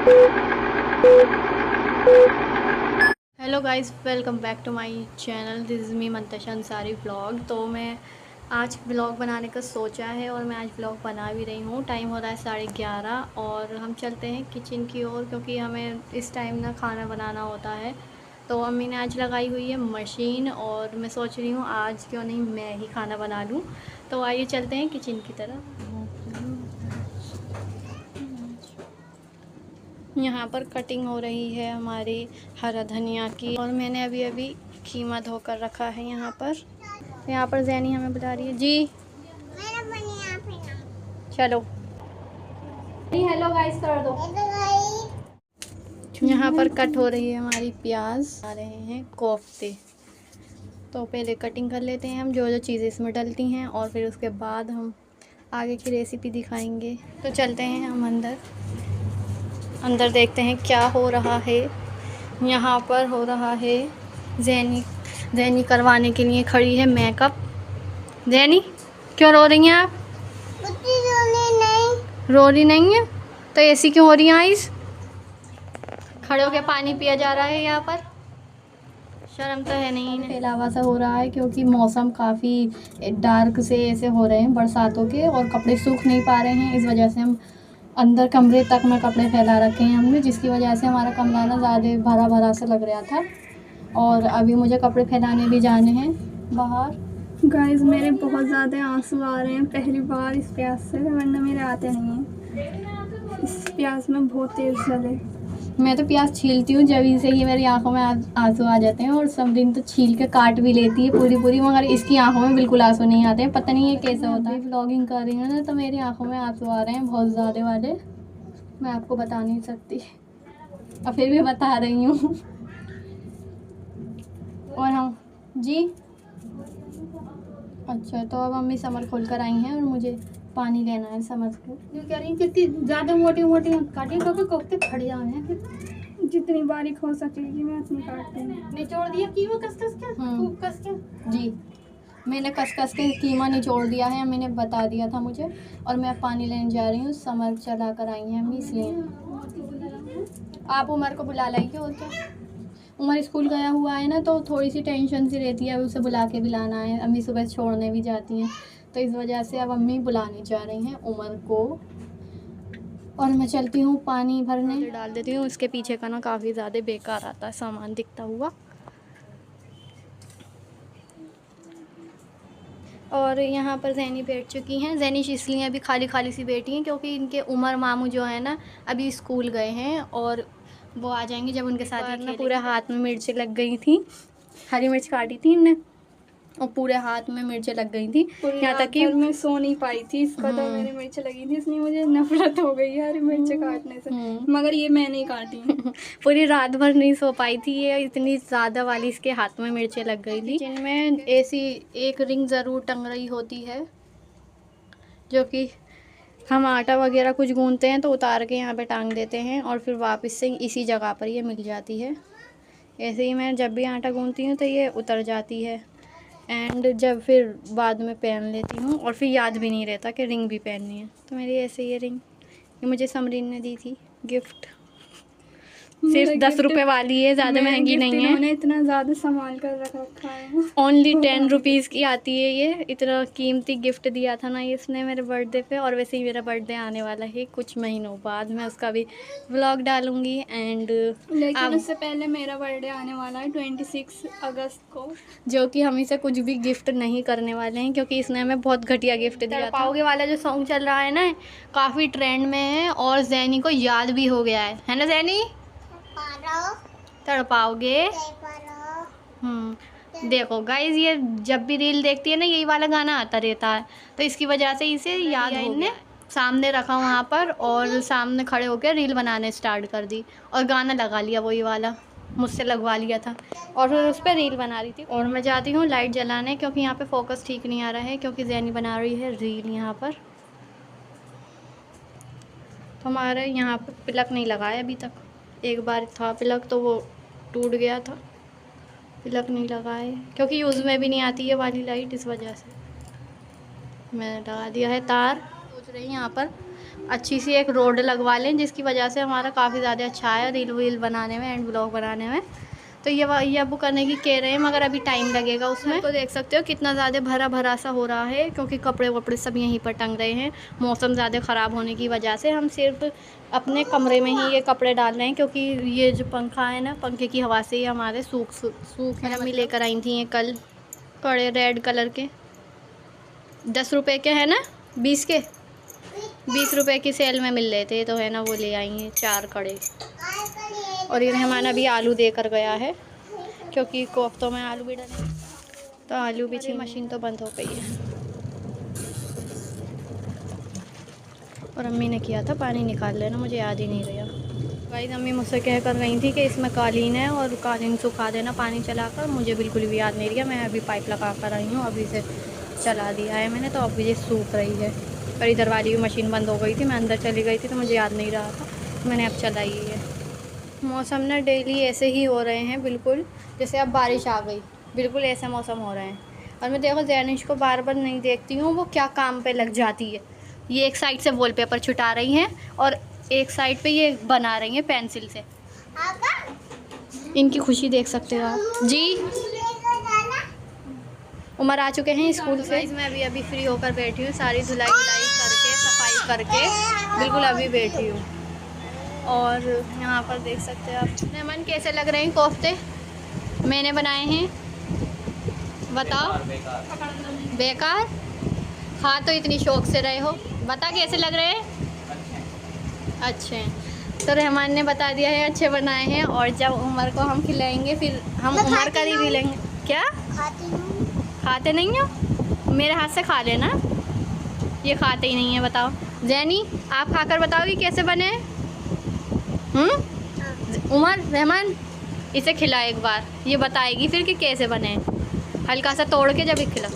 Hello guys, welcome back to my channel. This is me Mantasha Ansari vlog. तो मैं आज vlog बनाने का सोचा है और मैं आज व्लॉग बना भी रही हूँ। टाइम हो रहा है 11:30 और हम चलते हैं किचन की ओर, क्योंकि हमें इस टाइम ना खाना बनाना होता है। तो अम्मी ने आज लगाई हुई है मशीन और मैं सोच रही हूँ आज क्यों नहीं मैं ही खाना बना लूँ। तो आइए चलते हैं किचन की तरफ। यहाँ पर कटिंग हो रही है हमारी हरा धनिया की, और मैंने अभी अभी खीमा धोकर रखा है। यहाँ पर जैनी हमें बुला रही है जी। चलो हेलो गाइस कर दो। यहाँ पर कट हो रही है हमारी प्याज, आ रहे हैं कोफ्ते। तो पहले कटिंग कर लेते हैं हम जो जो चीज़ें इसमें डलती हैं, और फिर उसके बाद हम आगे की रेसिपी दिखाएंगे। तो चलते हैं हम अंदर देखते हैं क्या हो रहा है। यहाँ पर हो रहा है जैनी करवाने के लिए खड़ी है मेकअप। जैनी क्यों रो रही हैं आप? रो रही नहीं है तो ऐसी क्यों हो रही है आइस? खड़े होकर पानी पिया जा रहा है यहाँ पर, शर्म तो है नहीं। फैलावा सा हो रहा है क्योंकि मौसम काफ़ी डार्क से ऐसे हो रहे हैं बरसातों के, और कपड़े सूख नहीं पा रहे हैं। इस वजह से हम अंदर कमरे तक में कपड़े फैला रखे हैं हमने, जिसकी वजह से हमारा कमरा ना ज़्यादा भरा भरा सा लग रहा था। और अभी मुझे कपड़े फैलाने भी जाने हैं बाहर। गाइस मेरे बहुत ज़्यादा आंसू आ रहे हैं पहली बार इस प्याज से, वरना मेरे आते नहीं हैं। इस प्याज में बहुत तेज़ जल है। मैं तो प्याज छीलती हूँ जब से ही मेरी आंखों में आंसू आ जाते हैं, और सब दिन तो छील के काट भी लेती है पूरी पूरी, मगर इसकी आंखों में बिल्कुल आंसू नहीं आते हैं। पता नहीं ये कैसे होता है। व्लॉगिंग कर रही हूँ ना, तो मेरी आंखों में आंसू आ रहे हैं बहुत ज़्यादा वाले, मैं आपको बता नहीं सकती और फिर भी बता रही हूँ। और हम जी अच्छा, तो अब मम्मी समर खोल कर आई हैं और मुझे पानी लेना है समझ को। जो कह रही कितनी ज़्यादा मोटी मोटी काटी, क्योंकि कोफ्ते फट जाए हैं। फिर जितनी बारीक हो सकेगी मैं उतनी काटती हूँ। निचोड़ दिया कीमा कस कस के, खूब कस के जी। मैंने कस कस के कीमा निचोड़ दिया है, मैंने बता दिया था मुझे। और मैं पानी लेने जा रही हूँ, समर चला कर आई हैं अम्मी, इसलिए आप उमर को बुला लाइए। और क्या, उमर स्कूल गया हुआ है ना, तो थोड़ी सी टेंशन सी रहती है। उसे बुला के भी लाना है, अम्मी सुबह छोड़ने भी जाती हैं, तो इस वजह से अब अम्मी बुलाने जा रही हैं उमर को। और मैं चलती हूँ पानी भरने, डाल देती हूँ। इसके पीछे का ना काफ़ी ज़्यादा बेकार आता है सामान दिखता हुआ। और यहाँ पर जैनी बैठ चुकी हैं। जैनी इसलिए अभी खाली खाली सी बैठी हैं क्योंकि इनके उमर मामू जो है ना अभी स्कूल गए हैं, और वो आ जाएंगे जब उनके साथ ही। पूरे हाथ में मिर्चें लग गई थी, हरी मिर्च काटी थी इनने और पूरे हाथ में मिर्चें लग गई थी, यहाँ तक कि मैं सो नहीं पाई थी। इस कदर मेरी मिर्च लगी थी, इसलिए मुझे नफरत हो गई है हरी मिर्च काटने से। मगर ये मैं नहीं काटी। पूरी रात भर नहीं सो पाई थी ये, इतनी ज़्यादा वाली इसके हाथ में मिर्चें लग गई थी। जिनमें ऐसी एक रिंग ज़रूर टंग रही होती है, जो कि हम आटा वगैरह कुछ गूंथते हैं तो उतार के यहाँ पे टांग देते हैं, और फिर वापस से इसी जगह पर ये मिल जाती है। ऐसे ही मैं जब भी आटा गूंथती हूँ तो ये उतर जाती है, एंड जब फिर बाद में पहन लेती हूँ और फिर याद भी नहीं रहता कि रिंग भी पहननी है। तो मेरी ऐसे ये रिंग ये मुझे समरीन ने दी थी गिफ्ट, सिर्फ 10 रुपये वाली है, ज़्यादा महंगी नहीं है। इन्होंने इतना ज़्यादा संभाल कर रख रखा है। ओनली 10 रुपीज़ की आती है ये। इतना कीमती गिफ्ट दिया था ना इसने मेरे बर्थडे पे, और वैसे ही मेरा बर्थडे आने वाला है कुछ महीनों बाद, मैं उसका भी व्लॉग डालूंगी। एंड लेकिन उससे पहले मेरा बर्थडे आने वाला है 26 अगस्त को, जो कि हम इसे कुछ भी गिफ्ट नहीं करने वाले हैं, क्योंकि इसने हमें बहुत घटिया गिफ्ट दिया था। पाओगे वाला जो सॉन्ग चल रहा है ना, काफ़ी ट्रेंड में है और जैनी को याद भी हो गया है ना जैनी? तड़पाओगे। देखो गाइज, ये जब भी रील देखती है ना यही वाला गाना आता रहता है, तो इसकी वजह से इसे याद हो गया। सामने रखा वहाँ पर और सामने खड़े होकर रील बनाने स्टार्ट कर दी, और गाना लगा लिया वही वाला, मुझसे लगवा लिया था, और फिर उस पर रील बना रही थी। और मैं जाती हूँ लाइट जलाने, क्योंकि यहाँ पे फोकस ठीक नहीं आ रहा है, क्योंकि जैनी बना रही है रील यहाँ पर। तो हमारे यहाँ पर प्लग नहीं लगाया अभी तक, एक बार था प्लग तो वो टूट गया था। प्लग नहीं लगाए क्योंकि यूज़ में भी नहीं आती है वाली लाइट, इस वजह से मैंने लगा दिया है तार। सोच रही यहाँ पर अच्छी सी एक रोड लगवा लें, जिसकी वजह से हमारा काफ़ी ज़्यादा अच्छा है रील वील बनाने में एंड ब्लॉग बनाने में। तो ये अब करने की कह रहे हैं, मगर अभी टाइम लगेगा उसमें। तो देख सकते हो कितना ज़्यादा भरा भरा सा हो रहा है, क्योंकि कपड़े वपड़े सब यहीं पर टंग रहे हैं। मौसम ज़्यादा ख़राब होने की वजह से हम सिर्फ अपने कमरे में ही ये कपड़े डाल रहे हैं, क्योंकि ये जो पंखा है ना, पंखे की हवा से ही हमारे सूख है। मम्मी लेकर आई थी ये कल कड़े रेड कलर के, 10 रुपये के है ना, 20 के, 20 रुपये की सेल में मिल रहे थे, तो है ना वो ले आई हैं 4 कड़े। और ये मेहमान अभी आलू देकर गया है, क्योंकि कोफ्तों में आलू भी डाले, तो आलू भी छीन। मशीन तो बंद हो गई है। और अम्मी ने किया था पानी निकाल लेना, मुझे याद ही नहीं रहा। गाइस अम्मी मुझसे कह कर गई थी कि इसमें कालीन है और कालीन सुखा देना पानी चलाकर, मुझे बिल्कुल भी याद नहीं रहा। मैं अभी पाइप लगा कर आई हूँ, अभी से चला दिया है मैंने, तो अभी ये सूख रही है। और इधर वाली भी मशीन बंद हो गई थी, मैं अंदर चली गई थी तो मुझे याद नहीं रहा था, मैंने अब चलाई है। मौसम ना डेली ऐसे ही हो रहे हैं, बिल्कुल जैसे अब बारिश आ गई, बिल्कुल ऐसा मौसम हो रहे हैं। और मैं देखो जैनिश को बार बार नहीं देखती हूँ, वो क्या काम पे लग जाती है। ये एक साइड से वॉलपेपर छुटा रही हैं और एक साइड पे ये बना रही हैं पेंसिल से। इनकी खुशी देख सकते हो आप जी। उमर आ चुके हैं स्कूल से। मैं अभी फ्री होकर बैठी हूँ, सारी धुलाई करके सफाई करके बिल्कुल अभी बैठी हूँ। और यहाँ पर देख सकते हो आप मेहमान कैसे लग रहे हैं कोफ्ते मैंने बनाए हैं, बताओ। बेकार खा तो इतनी शौक से रहे हो, बता कैसे लग रहे हैं। अच्छे, तो रहमान ने बता दिया है अच्छे बनाए हैं। और जब उमर को हम खिलाएंगे फिर हम उमर का रिव्यू लेंगे। क्या खाते नहीं हो, मेरे हाथ से खा लेना। ये खाते ही नहीं है, बताओ। जैनी आप खाकर बताओगी कैसे बने। उमर रहमान इसे खिला एक बार, ये बताएगी फिर कि कैसे बने। हल्का सा तोड़ के जब ही खिला।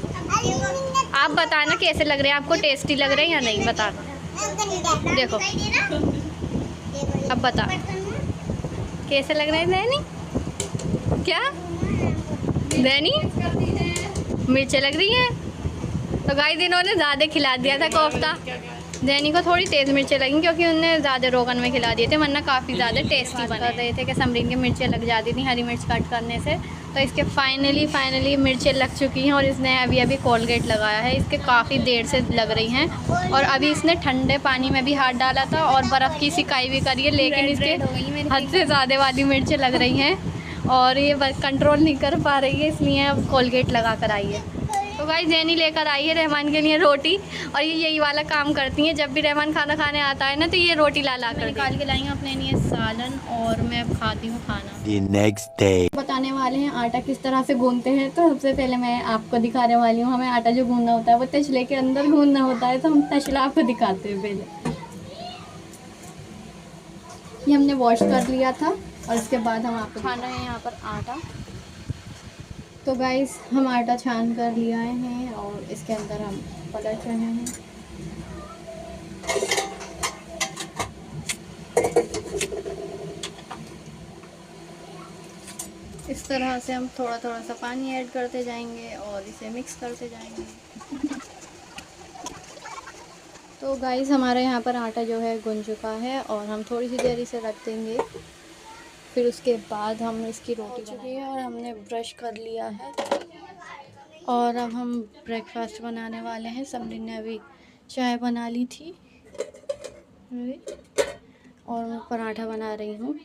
आप बताना कैसे लग रहे हैं, आपको टेस्टी लग रहे हैं या नहीं, बताना। देखो अब बता कैसे लग रहे हैं जैनी। क्या जैनी मिर्चें लग रही हैं। तो गाइस इन्होंने ज़्यादा खिला दिया था कोफ्ता, जैनी को थोड़ी तेज़ मिर्चें लगी, क्योंकि उन्होंने ज़्यादा रोगन में खिला दिए थे, वरना काफ़ी ज़्यादा टेस्टी बन रहे थे कि समरीन की मिर्चें लग जाती थी हरी मिर्च कट करने से। तो इसके फाइनली मिर्चें लग चुकी हैं और इसने अभी कोलगेट लगाया है। इसके काफ़ी देर से लग रही हैं और अभी इसने ठंडे पानी में भी हाथ डाला था और बर्फ़ की सिकाई भी करी है, लेकिन इसके हद से ज़्यादा वाली मिर्चें लग रही हैं और ये कंट्रोल नहीं कर पा रही है, इसलिए अब कोलगेट लगा कर आई है। तो भाई जैनी लेकर आई है रहमान के लिए रोटी, और ये यही वाला काम करती हैं। जब भी रहमान खाना खाने आता है ना, तो ये रोटी ला कर निकाल के लाई हूँ अपने लिए सालन, और मैं अब खाती हूँ खाना। The next day. बताने वाले हैं आटा किस तरह से गूंदते हैं। तो सबसे पहले मैं आपको दिखाने वाली हूँ, हमें आटा जो गूंदना होता है वो तसले के अंदर गूंदना होता है, तो हम तसला आपको दिखाते हैं। पहले ये हमने वॉश कर लिया था और इसके बाद हम आपको खाना है यहाँ पर आटा। तो गाइस हम आटा छान कर लिया हैं और इसके अंदर हम पलट रहे हैं। इस तरह से हम थोड़ा थोड़ा सा पानी ऐड करते जाएंगे और इसे मिक्स करते जाएंगे। तो गाइस हमारे यहाँ पर आटा जो है गुन चुका है और हम थोड़ी सी देर इसे रख देंगे, फिर उसके बाद हम इसकी रोटी बनाएंगे। और हमने ब्रश कर लिया है और अब हम ब्रेकफास्ट बनाने वाले हैं। समरीन ने अभी चाय बना ली थी और मैं पराठा बना रही हूँ।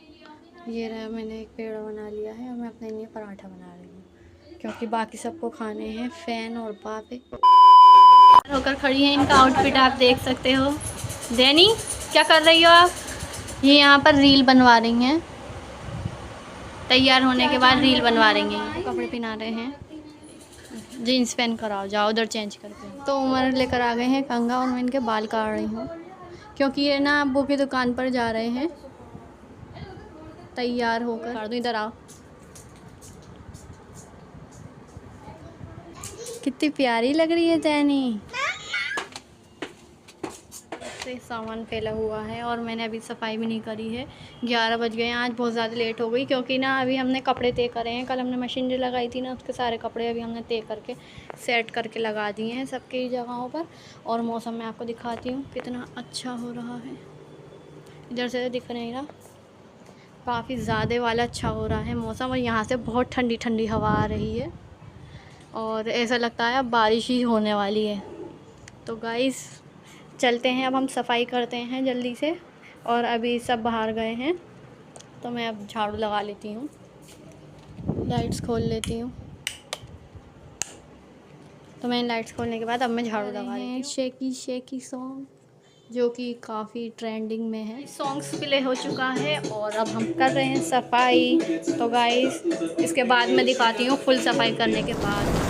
ये रहा, मैंने एक पेड़ा बना लिया है और मैं अपने लिए पराठा बना रही हूँ, क्योंकि बाकी सबको खाने हैं। फ़ैन और पापे होकर खड़ी हैं। इनका आउटफिट आप देख सकते हो। जैनी क्या कर रही हो आप। ये यहाँ पर रील बनवा रही हैं, तैयार होने के बाद रील बनवा रही हैं। कपड़े पहना रहे हैं, जीन्स पहन कर आओ, जाओ उधर चेंज करके। तो उमर लेकर आ गए हैं कंगा और मैं इनके बाल काट रही हूँ, क्योंकि ये ना अब्बू की दुकान पर जा रहे हैं तैयार होकर। काट दो, इधर आओ। कितनी प्यारी लग रही है जैनी। से सामान फैला हुआ है और मैंने अभी सफाई भी नहीं करी है। 11 बज गए हैं। आज बहुत ज़्यादा लेट हो गई क्योंकि ना अभी हमने कपड़े तय करे हैं। कल हमने मशीन जो लगाई थी ना, उसके सारे कपड़े अभी हमने तय करके सेट करके लगा दिए हैं सबकी जगहों पर। और मौसम मैं आपको दिखाती हूँ कितना अच्छा हो रहा है। इधर से दिख नहीं रहा, काफ़ी ज़्यादा वाला अच्छा हो रहा है मौसम। और यहाँ से बहुत ठंडी ठंडी हवा आ रही है और ऐसा लगता है अब बारिश ही होने वाली है। तो गाइस चलते हैं, अब हम सफाई करते हैं जल्दी से। और अभी सब बाहर गए हैं तो मैं अब झाड़ू लगा लेती हूँ, लाइट्स खोल लेती हूँ। तो मैंने लाइट्स खोलने के बाद अब मैं झाड़ू लगा लेती हूँ। शेकी शेकी सॉन्ग जो कि काफ़ी ट्रेंडिंग में है, सॉन्ग्स प्ले हो चुका है और अब हम कर रहे हैं सफाई। तो गाइस इसके बाद मैं दिखाती हूँ फुल सफाई करने के बाद।